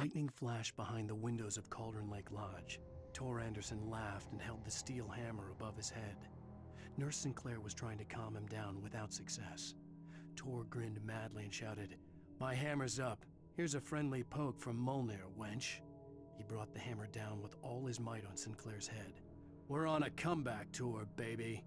Lightning flashed behind the windows of Cauldron Lake Lodge. Tor Anderson laughed and held the steel hammer above his head. Nurse Sinclair was trying to calm him down without success. Tor grinned madly and shouted, "My hammer's up. Here's a friendly poke from Molnir, wench." He brought the hammer down with all his might on Sinclair's head. "We're on a comeback tour, baby."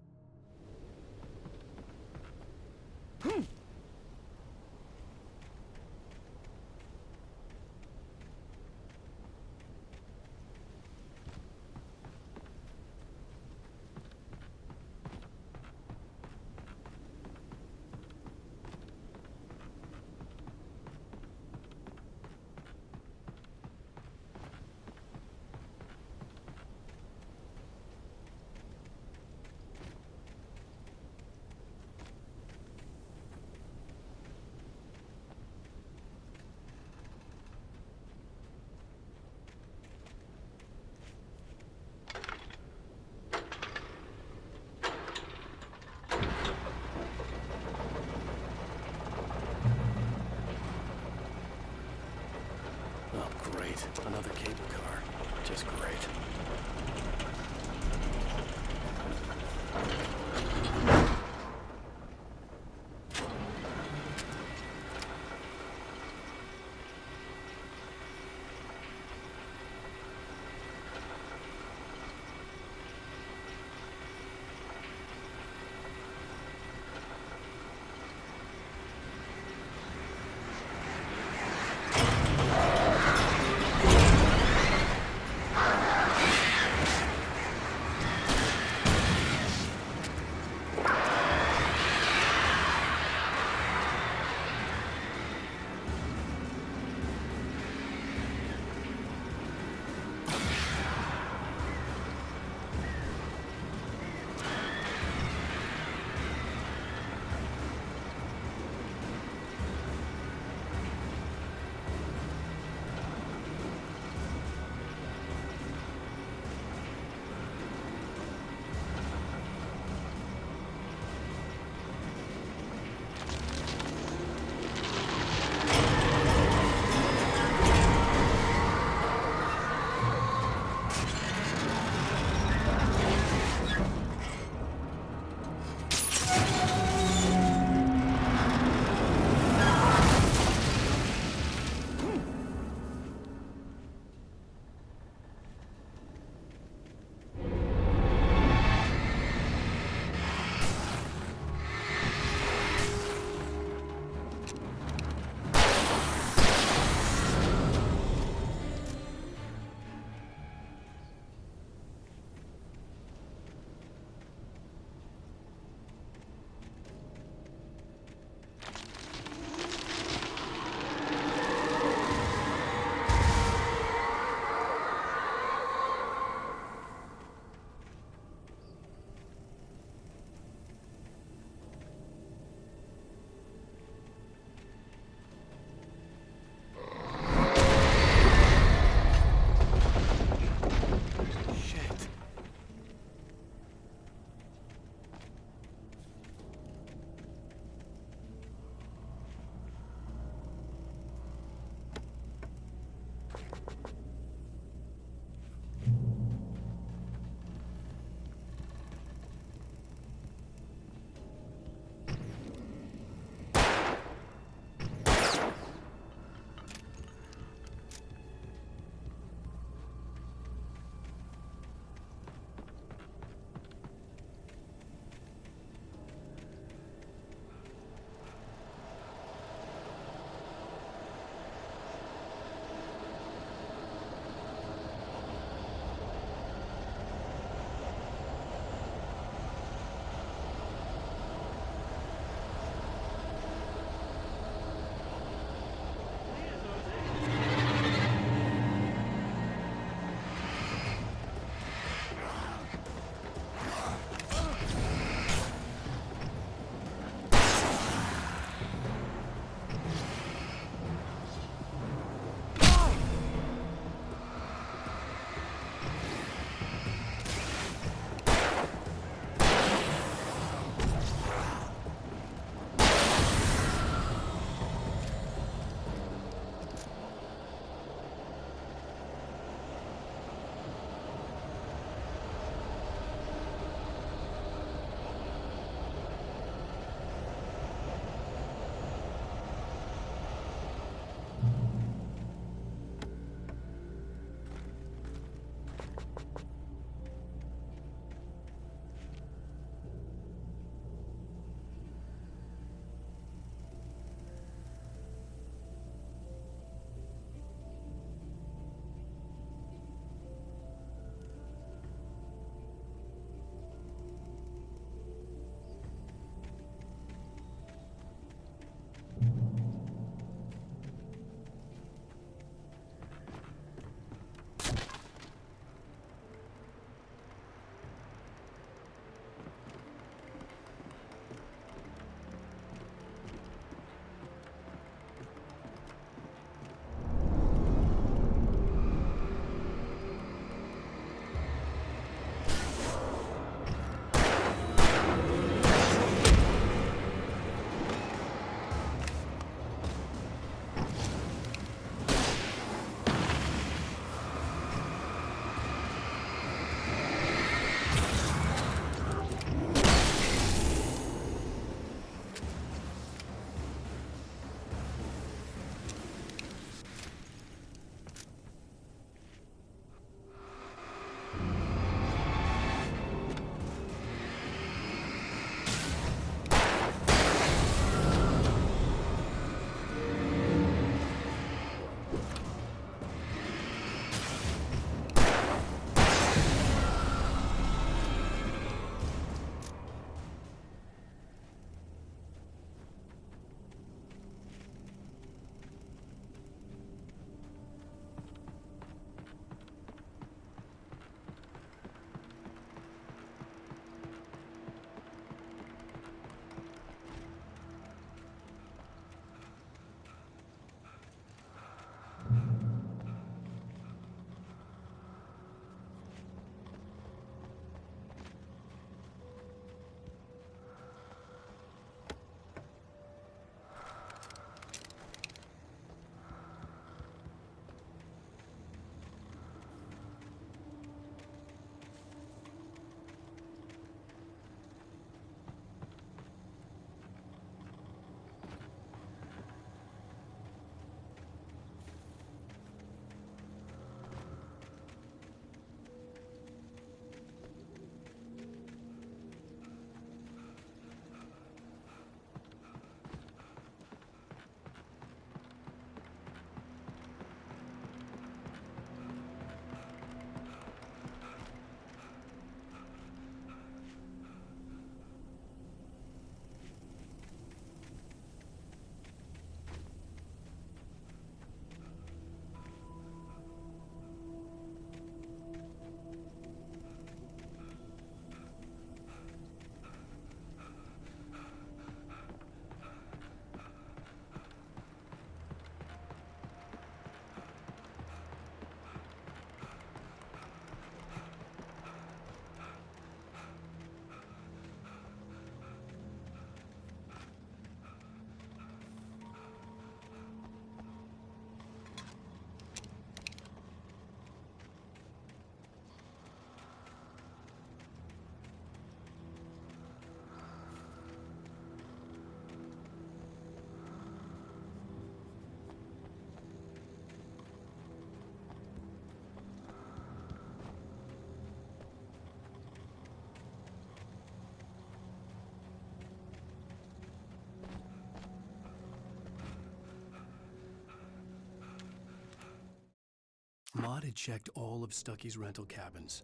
Mott had checked all of Stucky's rental cabins.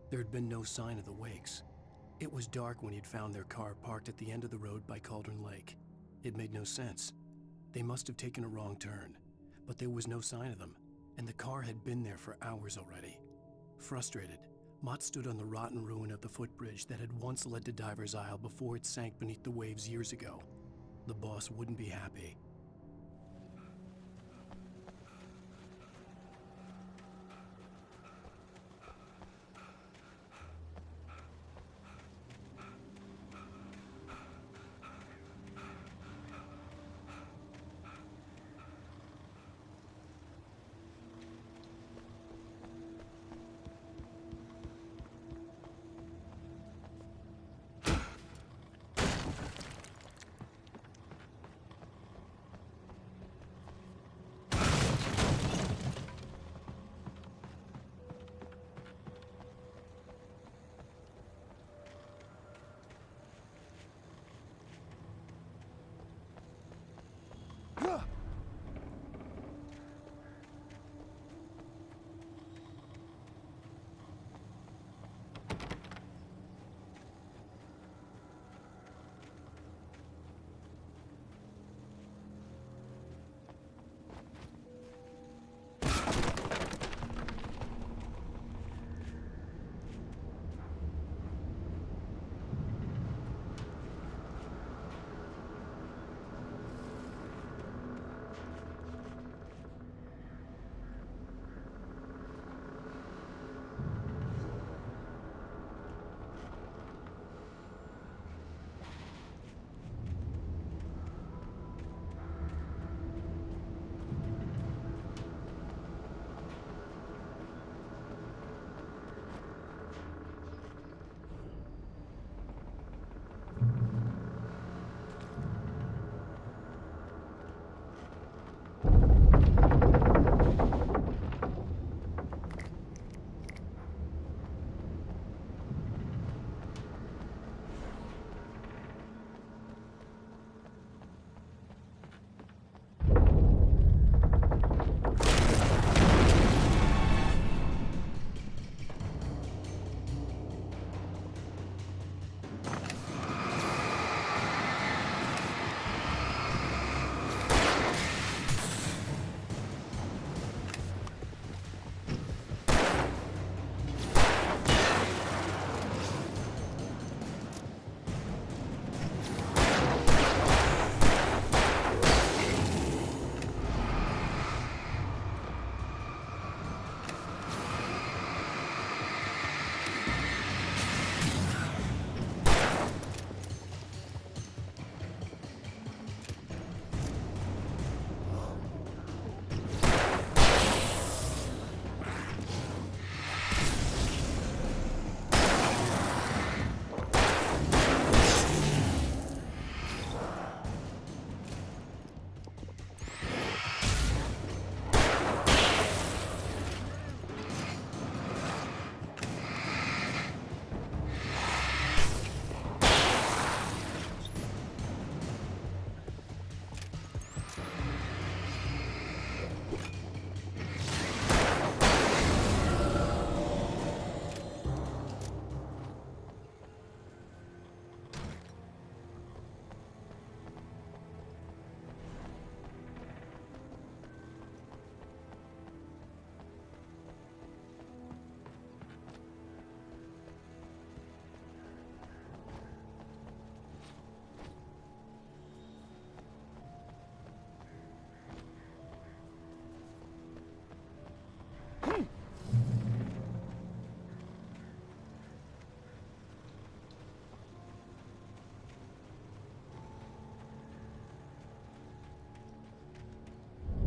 There had been no sign of the Wakes. It was dark when he'd found their car parked at the end of the road by Cauldron Lake. It made no sense. They must have taken a wrong turn, but there was no sign of them, and the car had been there for hours already. Frustrated, Mott stood on the rotten ruin of the footbridge that had once led to Diver's Isle before it sank beneath the waves years ago. The boss wouldn't be happy.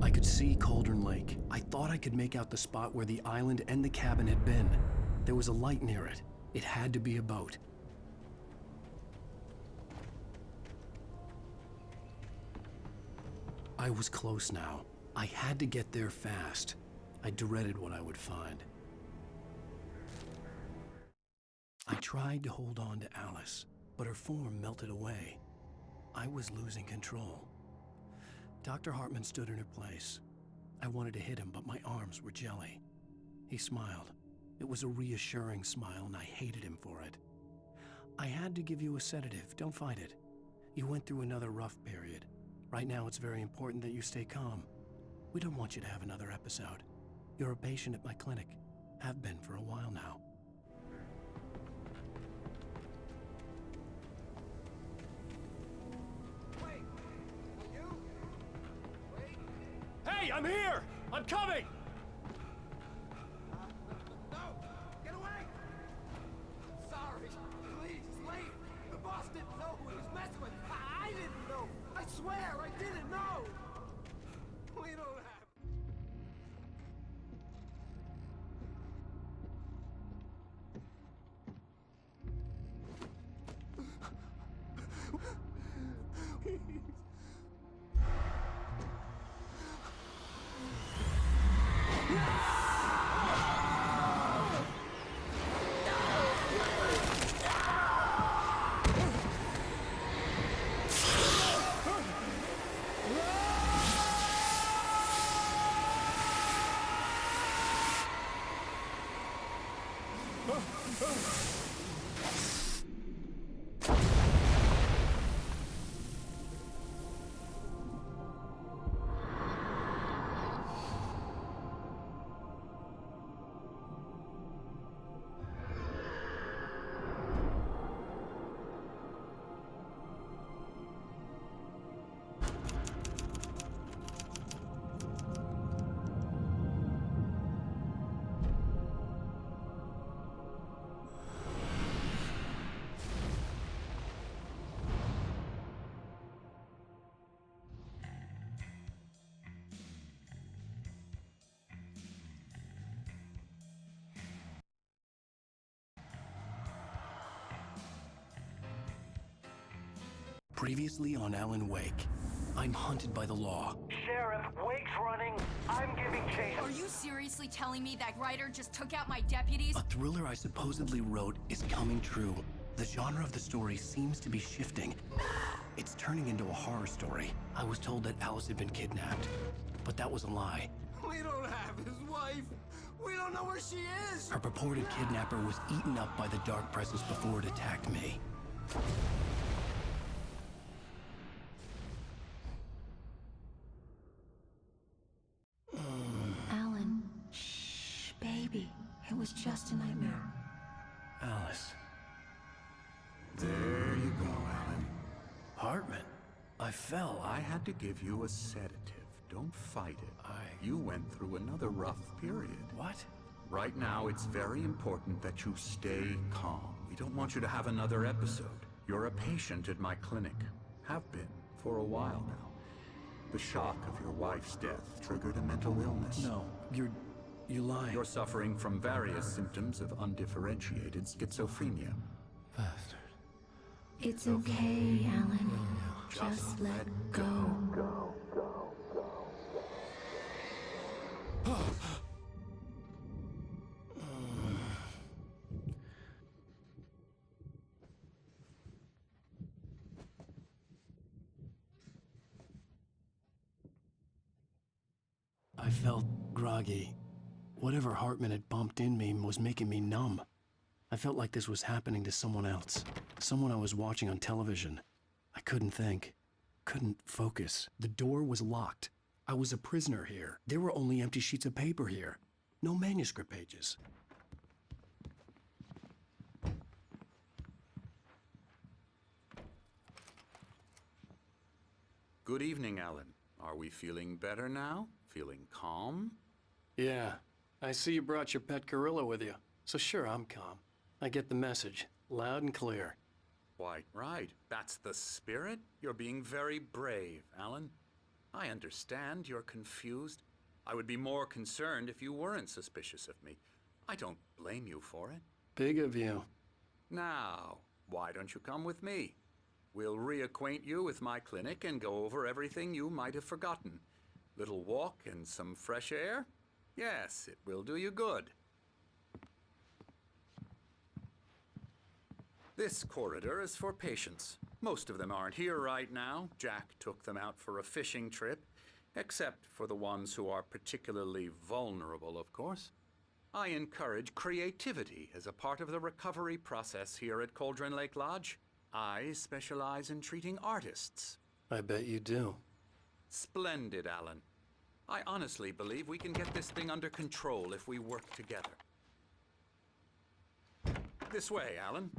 I could see Cauldron Lake. I thought I could make out the spot where the island and the cabin had been. There was a light near it. It had to be a boat. I was close now. I had to get there fast. I dreaded what I would find. I tried to hold on to Alice, but her form melted away. I was losing control. Dr. Hartman stood in her place. I wanted to hit him, but my arms were jelly. He smiled. It was a reassuring smile, and I hated him for it. I had to give you a sedative. Don't fight it. You went through another rough period. Right now, it's very important that you stay calm. We don't want you to have another episode. You're a patient at my clinic. Have been for a while now. Wait! You? Wait! Hey, I'm here! I'm coming! No! Get away! Sorry. Please, it's late. The boss didn't know who he was messing with. I didn't know. I swear, I didn't know. We don't have... Previously on Alan Wake, I'm hunted by the law. Sheriff, Wake's running. I'm giving chase. Are you seriously telling me that writer just took out my deputies? A thriller I supposedly wrote is coming true. The genre of the story seems to be shifting. It's turning into a horror story. I was told that Alice had been kidnapped, but that was a lie. We don't have his wife. We don't know where she is. Her purported kidnapper was eaten up by the dark presence before it attacked me. Alan, shh, baby. It was just a nightmare. Alice. There you go, Alan. Hartman. I fell. I had to give you a sedative. Don't fight it. You went through another rough period. What? Right now, it's very important that you stay calm. We don't want you to have another episode. You're a patient at my clinic. Have been for a while now. The shock of your wife's death triggered a mental illness. No, you're lying. You're suffering from various symptoms of undifferentiated schizophrenia. Bastard. It's okay, Alan. Just let go. I felt groggy. Whatever Hartman had bumped in me was making me numb. I felt like this was happening to someone else. Someone I was watching on television. I couldn't think. Couldn't focus. The door was locked. I was a prisoner here. There were only empty sheets of paper here. No manuscript pages. Good evening, Alan. Are we feeling better now? Feeling calm? Yeah. I see you brought your pet gorilla with you. So sure, I'm calm. I get the message. Loud and clear. Quite right. That's the spirit. You're being very brave, Alan. I understand you're confused. I would be more concerned if you weren't suspicious of me. I don't blame you for it. Big of you. Now, why don't you come with me? We'll reacquaint you with my clinic and go over everything you might have forgotten. Little walk and some fresh air? Yes, it will do you good. This corridor is for patients. Most of them aren't here right now. Jack took them out for a fishing trip, except for the ones who are particularly vulnerable, of course. I encourage creativity as a part of the recovery process here at Cauldron Lake Lodge. I specialize in treating artists. I bet you do. Splendid, Alan. I honestly believe we can get this thing under control if we work together. This way, Alan.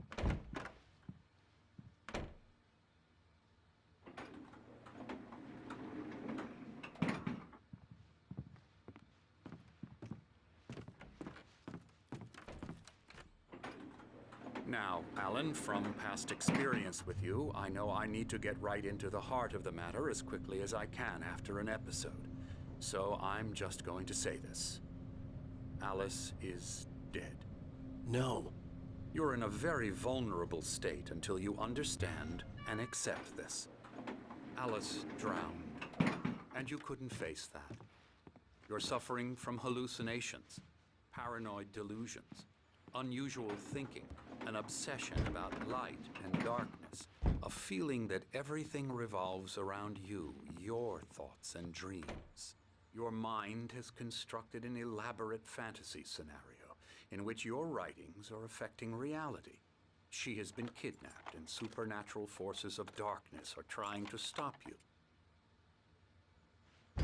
Now, Alan, from past experience with you, I know I need to get right into the heart of the matter as quickly as I can after an episode. So I'm just going to say this. Alice is dead. No. You're in a very vulnerable state until you understand and accept this. Alice drowned, and you couldn't face that. You're suffering from hallucinations, paranoid delusions, unusual thinking, an obsession about light and darkness, a feeling that everything revolves around you, your thoughts and dreams. Your mind has constructed an elaborate fantasy scenario in which your writings are affecting reality. She has been kidnapped and supernatural forces of darkness are trying to stop you.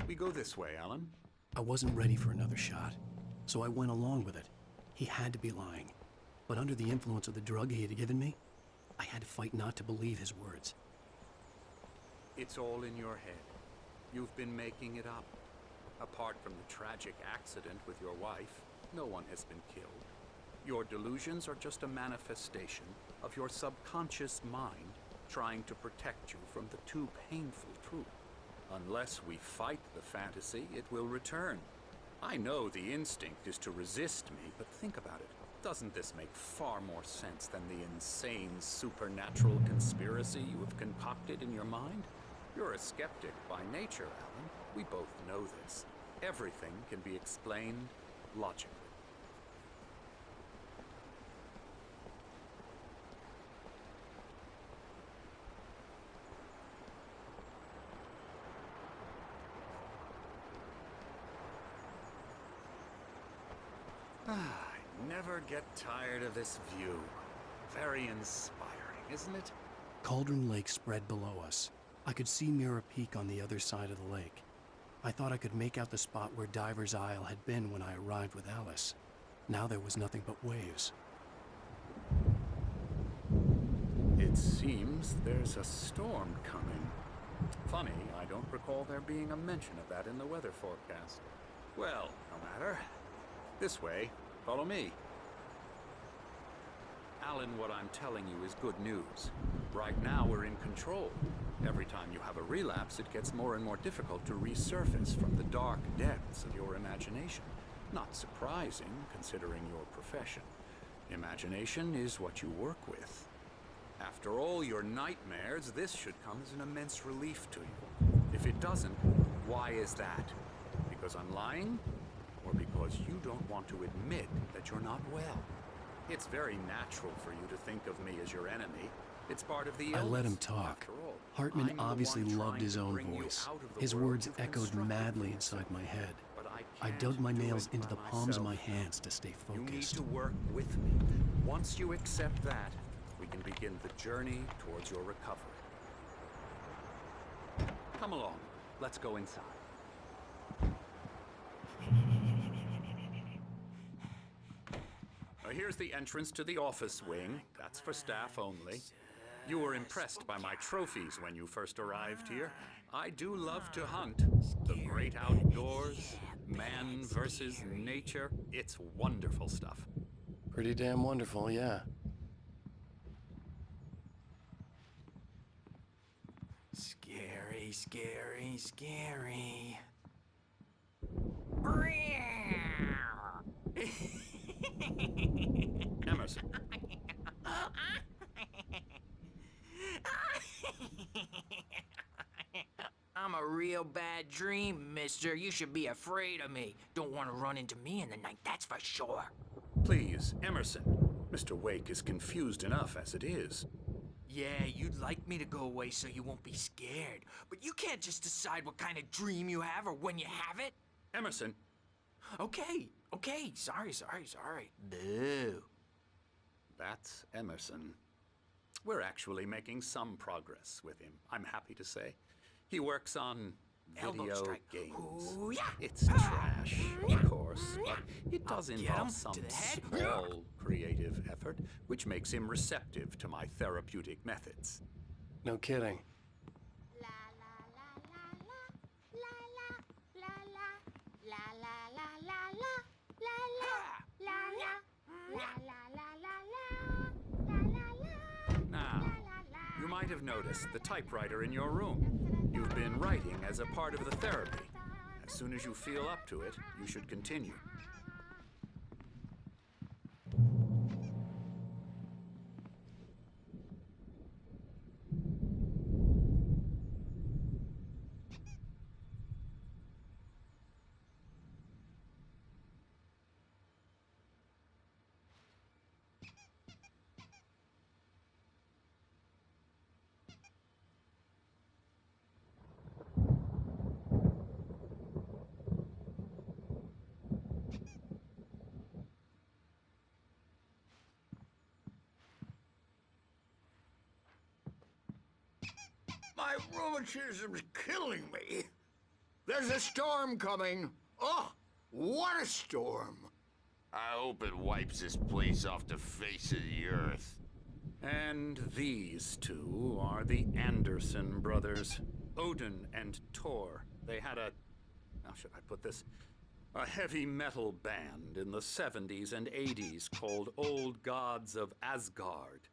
We go this way, Alan. I wasn't ready for another shot, so I went along with it. He had to be lying. But under the influence of the drug he had given me, I had to fight not to believe his words. It's all in your head. You've been making it up. Apart from the tragic accident with your wife, no one has been killed. Your delusions are just a manifestation of your subconscious mind trying to protect you from the too painful truth. Unless we fight the fantasy, it will return. I know the instinct is to resist me, but think about it. Doesn't this make far more sense than the insane supernatural conspiracy you have concocted in your mind? You're a skeptic by nature, Alan. We both know this. Everything can be explained logically. I never get tired of this view. Very inspiring, isn't it? Cauldron Lake spread below us. I could see Mirror Peak on the other side of the lake. I thought I could make out the spot where Diver's Isle had been when I arrived with Alice. Now there was nothing but waves. It seems there's a storm coming. Funny, I don't recall there being a mention of that in the weather forecast. Well, no matter. This way. Follow me. Alan, what I'm telling you is good news. Right now, we're in control. Every time you have a relapse, it gets more and more difficult to resurface from the dark depths of your imagination. Not surprising, considering your profession. Imagination is what you work with. After all your nightmares, this should come as an immense relief to you. If it doesn't, why is that? Because I'm lying? Or because you don't want to admit that you're not well? It's very natural for you to think of me as your enemy. It's part of the illness. I let him talk. After all, Hartman I'm the obviously one loved trying his to own bring you voice. out of the His world words you've echoed constructed madly for inside yourself. my head. But I can't dug my do nails it into by the palms of my myself. hands to stay You need focused. to work with me. Once you accept that, we can begin the journey towards your recovery. Come along. Let's go inside. Here's the entrance to the office wing. That's for staff only. You were impressed by my trophies when you first arrived here. I do love to hunt. The great outdoors, man versus nature. It's wonderful stuff. Pretty damn wonderful, yeah. Scary, scary, scary. Emerson. I'm a real bad dream, mister. You should be afraid of me. Don't want to run into me in the night, that's for sure. Please, Emerson. Mr. Wake is confused enough as it is. Yeah, you'd like me to go away so you won't be scared. But you can't just decide what kind of dream you have or when you have it. Emerson. Okay. Sorry. Boo. That's Emerson. We're actually making some progress with him, I'm happy to say. He works on Elbow video strike. games. Ooh, yeah. It's trash, of course, but it does I'll get involve him some to the head. small creative effort, which makes him receptive to my therapeutic methods. No kidding. Now, you might have noticed the typewriter in your room. You've been writing as a part of the therapy. As soon as you feel up to it, you should continue. My rheumatism's killing me. There's a storm coming. Oh, what a storm. I hope it wipes this place off the face of the earth. And these two are the Anderson brothers, Odin and Tor. They had a, how should I put this? A heavy metal band in the 70s and 80s called Old Gods of Asgard.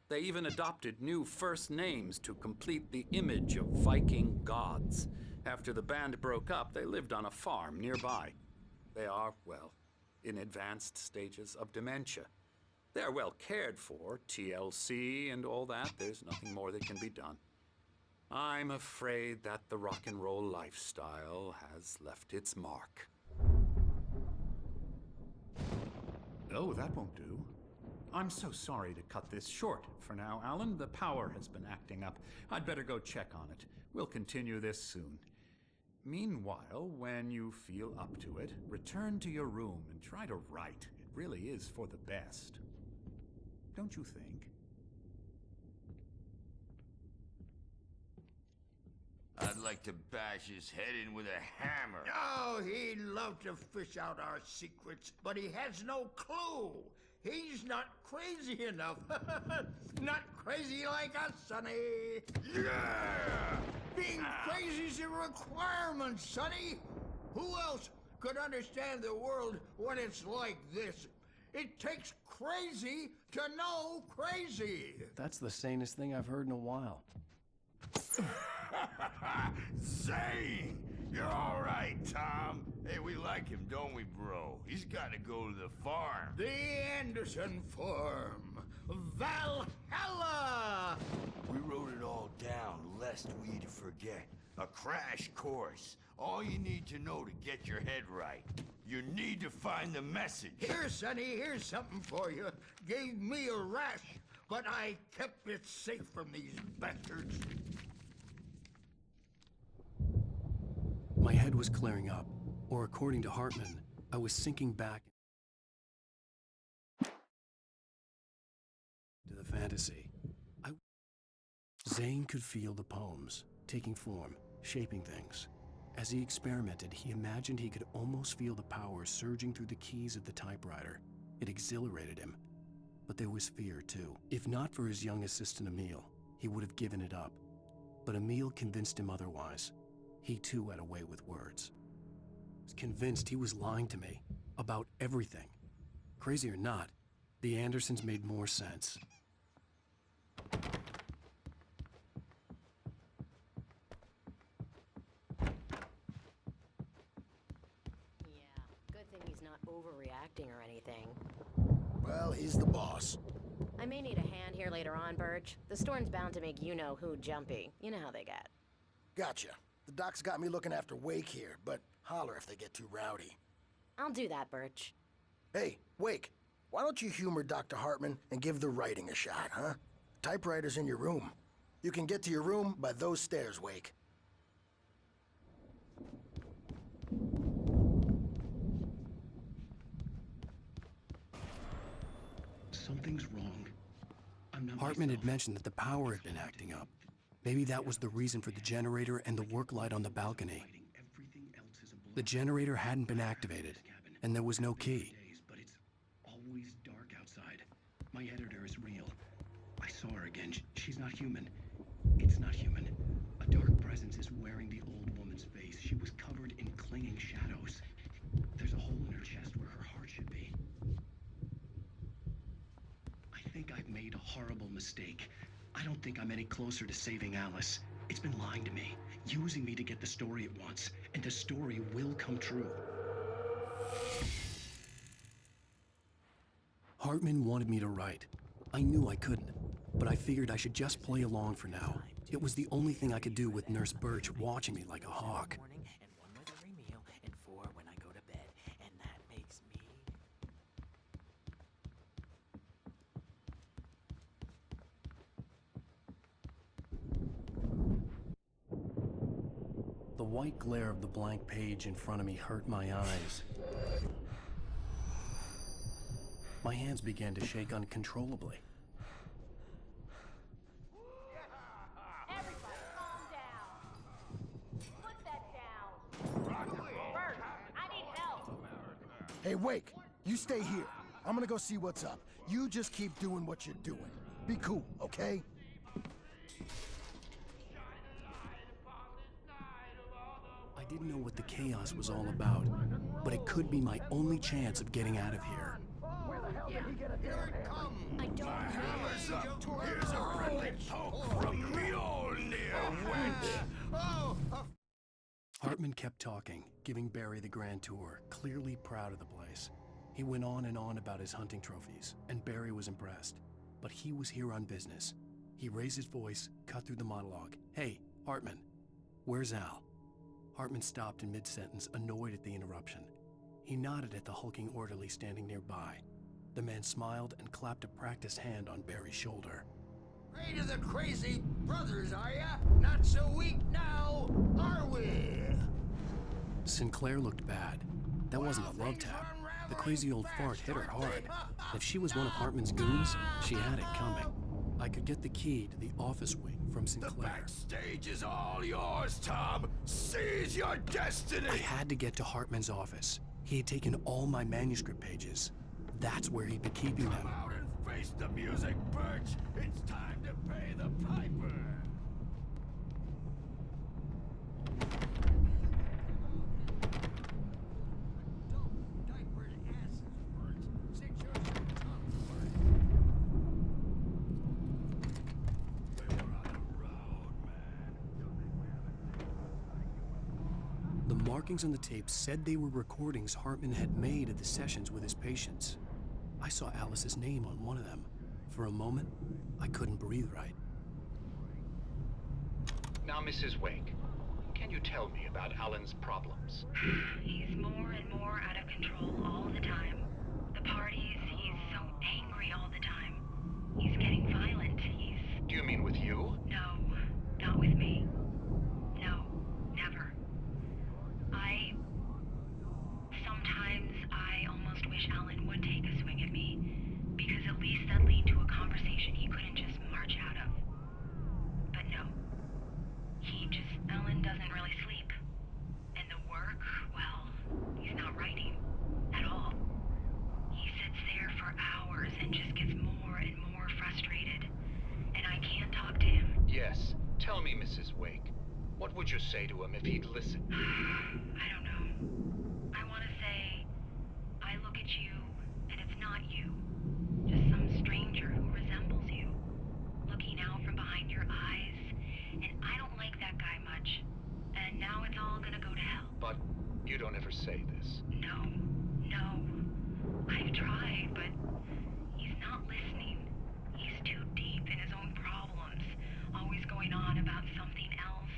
They even adopted new first names to complete the image of Viking gods. After the band broke up, they lived on a farm nearby. They are, well, in advanced stages of dementia. They're well cared for, TLC and all that. There's nothing more that can be done. I'm afraid that the rock and roll lifestyle has left its mark. Oh, that won't do. I'm so sorry to cut this short for now, Alan. The power has been acting up. I'd better go check on it. We'll continue this soon. Meanwhile, when you feel up to it, return to your room and try to write. It really is for the best. Don't you think? I'd like to bash his head in with a hammer. Oh, he'd love to fish out our secrets, but he has no clue. He's not crazy enough. Not crazy like us, Sonny. Yeah! Being crazy's a requirement, Sonny. Who else could understand the world when it's like this? It takes crazy to know crazy. That's the sanest thing I've heard in a while. Zane! You're all right, Tom. Hey, we like him, don't we, bro? He's got to go to the farm. The Anderson Farm. Valhalla! We wrote it all down, lest we forget. A crash course. All you need to know to get your head right. You need to find the message. Here, Sonny, here's something for you. Gave me a rash, but I kept it safe from these bastards. My head was clearing up, or according to Hartman, I was sinking back to the fantasy. Zane could feel the poems, taking form, shaping things. As he experimented, he imagined he could almost feel the power surging through the keys of the typewriter. It exhilarated him. But there was fear, too. If not for his young assistant Emil, he would have given it up. But Emil convinced him otherwise. He too had a way with words. I was convinced he was lying to me about everything. Crazy or not, the Andersons made more sense. Good thing he's not overreacting or anything. Well, he's the boss. I may need a hand here later on, Birch. The storm's bound to make you-know-who jumpy. You know how they get. Gotcha. The doc's got me looking after Wake here, but holler if they get too rowdy. I'll do that, Birch. Hey, Wake, why don't you humor Dr. Hartman and give the writing a shot, huh? Typewriter's in your room. You can get to your room by those stairs, Wake. Something's wrong. Hartman had mentioned that the power had been acting up. Maybe that was the reason for the generator and the work light on the balcony. The generator hadn't been activated, and there was no key. But it's always dark outside. My editor is real. I saw her again. She's not human. It's not human. A dark presence is wearing the old woman's face. She was covered in clinging shadows. There's a hole in her chest where her heart should be. I think I've made a horrible mistake. I don't think I'm any closer to saving Alice. It's been lying to me, using me to get the story it wants, and the story will come true. Hartman wanted me to write. I knew I couldn't, but I figured I should just play along for now. It was the only thing I could do with Nurse Birch watching me like a hawk. And one with every meal, and 4 when I go to bed. And that makes me... The white glare of the blank page in front of me hurt my eyes. My hands began to shake uncontrollably. Everybody, calm down. Put that down. Bert, I need help. Hey, Wake, you stay here. I'm gonna go see what's up. You just keep doing what you're doing. Be cool, okay? I didn't know what the chaos was all about, but it could be my only chance of getting out of here. Here it comes! I don't know. Here's a friendly poke from Mjolnir, wench! Oh, Hartman kept talking, giving Barry the grand tour, clearly proud of the place. He went on and on about his hunting trophies, and Barry was impressed. But he was here on business. He raised his voice, cut through the monologue. Hey, Hartman, where's Al? Hartman stopped in mid-sentence, annoyed at the interruption. He nodded at the hulking orderly standing nearby. The man smiled and clapped a practiced hand on Barry's shoulder. afraid of the crazy brothers, are ya? Not so weak now, are we? Sinclair looked bad. That wasn't a love tap. The crazy old fart hit her hard. If she was one of Hartman's goons, she had it coming. I could get the key to the office wing from Sinclair. Backstage is all yours, Tom. Seize your destiny. I had to get to Hartman's office. He had taken all my manuscript pages. That's where he'd be keeping them. Come out and face the music, Birch. It's time to pay the piper. The markings on the tape said they were recordings Hartman had made of the sessions with his patients. I saw Alice's name on one of them. For a moment, I couldn't breathe right. Now, Mrs. Wake, can you tell me about Alan's problems? He's more and more out of control all the time. The parties, he's so angry all the time. He's getting violent. Do you mean with you? No, not with me. No, never. Sometimes I almost wish Alan would take a swing at me, because at least that lead to a conversation he couldn't just march out of. But no. Alan doesn't really sleep. And the work, well, he's not writing at all. He sits there for hours and just gets more and more frustrated. And I can't talk to him. Yes. Tell me, Mrs. Wake. What would you say to him if he'd listen? I don't know. I want to say, I look at you, and it's not you. Just some stranger who resembles you. Looking out from behind your eyes, and I don't like that guy much. And now it's all gonna go to hell. But you don't ever say this. No. I've tried, but he's not listening. He's too deep in his own problems, always going on about something else.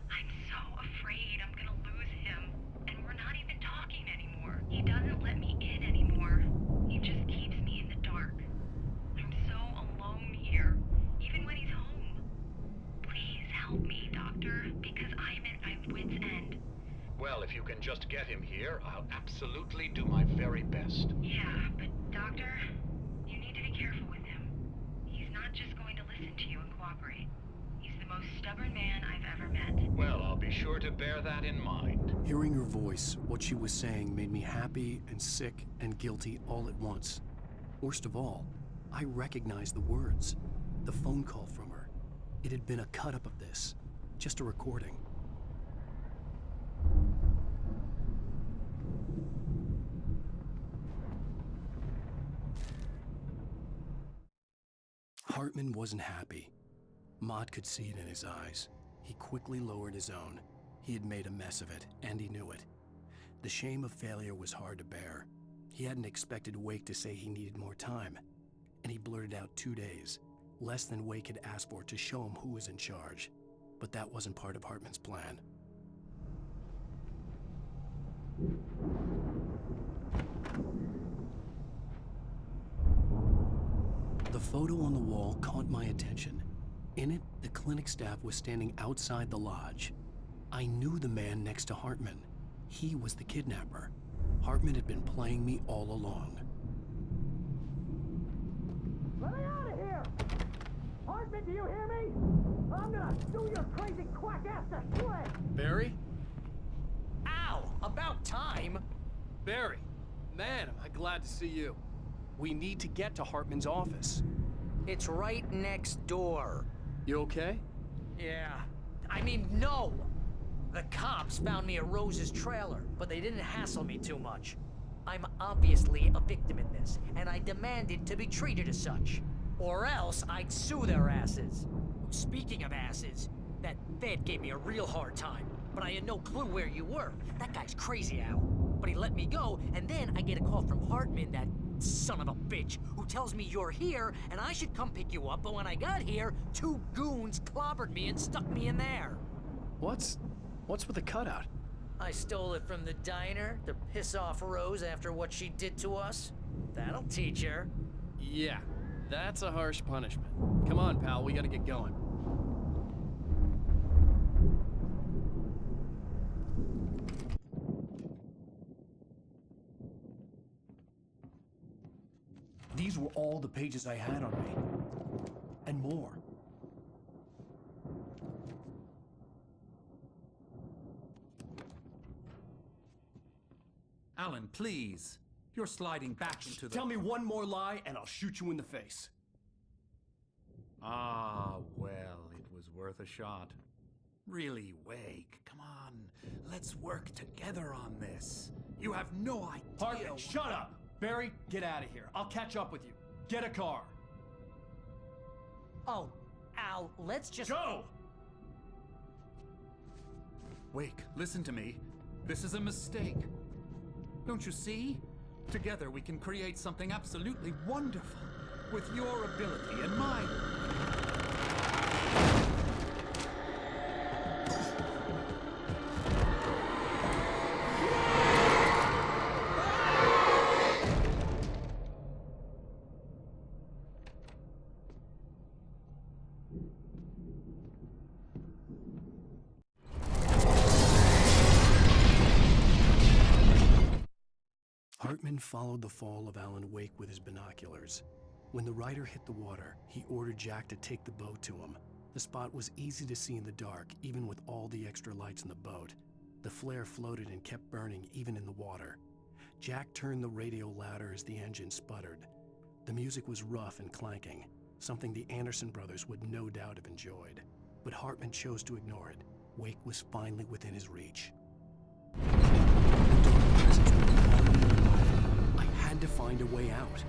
I'm so afraid I'm gonna lose him, and we're not even talking anymore. He doesn't let me in anymore. He just keeps me in the dark. I'm so alone here, even when he's home. Please help me, Doctor, because I'm at my wit's end. Well, if you can just get him here, I'll absolutely do my very best. Yeah, but Doctor, you need to be listen to you and cooperate. He's the most stubborn man I've ever met. Well, I'll be sure to bear that in mind. Hearing her voice, what she was saying made me happy and sick and guilty all at once. Worst of all, I recognized the words. The phone call from her. It had been a cut-up of this. Just a recording. Hartman wasn't happy. Mott could see it in his eyes. He quickly lowered his own. He had made a mess of it, and he knew it. The shame of failure was hard to bear. He hadn't expected Wake to say he needed more time, and he blurted out 2 days, less than Wake had asked for to show him who was in charge. But that wasn't part of Hartman's plan. The photo on the wall caught my attention. In it, the clinic staff was standing outside the lodge. I knew the man next to Hartman. He was the kidnapper. Hartman had been playing me all along. Let me out of here! Hartman, do you hear me? I'm gonna sue your crazy quack ass to shred! Barry? Ow! About time! Barry! Man, am I glad to see you. We need to get to Hartman's office. It's right next door. You okay? Yeah. I mean, no! The cops found me at Rose's trailer, but they didn't hassle me too much. I'm obviously a victim in this, and I demanded to be treated as such. Or else I'd sue their asses. Speaking of asses, that Fed gave me a real hard time, but I had no clue where you were. That guy's crazy, Al. But he let me go, and then I get a call from Hartman, that son of a bitch, who tells me you're here and I should come pick you up, but when I got here, 2 goons clobbered me and stuck me in there. What's with the cutout? I stole it from the diner to piss off Rose after what she did to us. That'll teach her. Yeah, that's a harsh punishment. Come on, pal, we gotta get going. These were all the pages I had on me. And more. Alan, please. You're sliding back into the... Tell me one more lie and I'll shoot you in the face. Ah, well, it was worth a shot. Really, Wake, come on. Let's work together on this. You have no idea... Hartman, shut up! Barry, get out of here. I'll catch up with you. Get a car. Oh, Al, let's just... Go! Wake, listen to me. This is a mistake. Don't you see? Together we can create something absolutely wonderful. With your ability and mine. Hartman followed the fall of Alan Wake with his binoculars. When the rider hit the water, he ordered Jack to take the boat to him. The spot was easy to see in the dark, even with all the extra lights in the boat. The flare floated and kept burning even in the water. Jack turned the radio louder as the engine sputtered. The music was rough and clanking, something the Anderson brothers would no doubt have enjoyed. But Hartman chose to ignore it. Wake was finally within his reach. The dark presence would call me alive. I had to find a way out.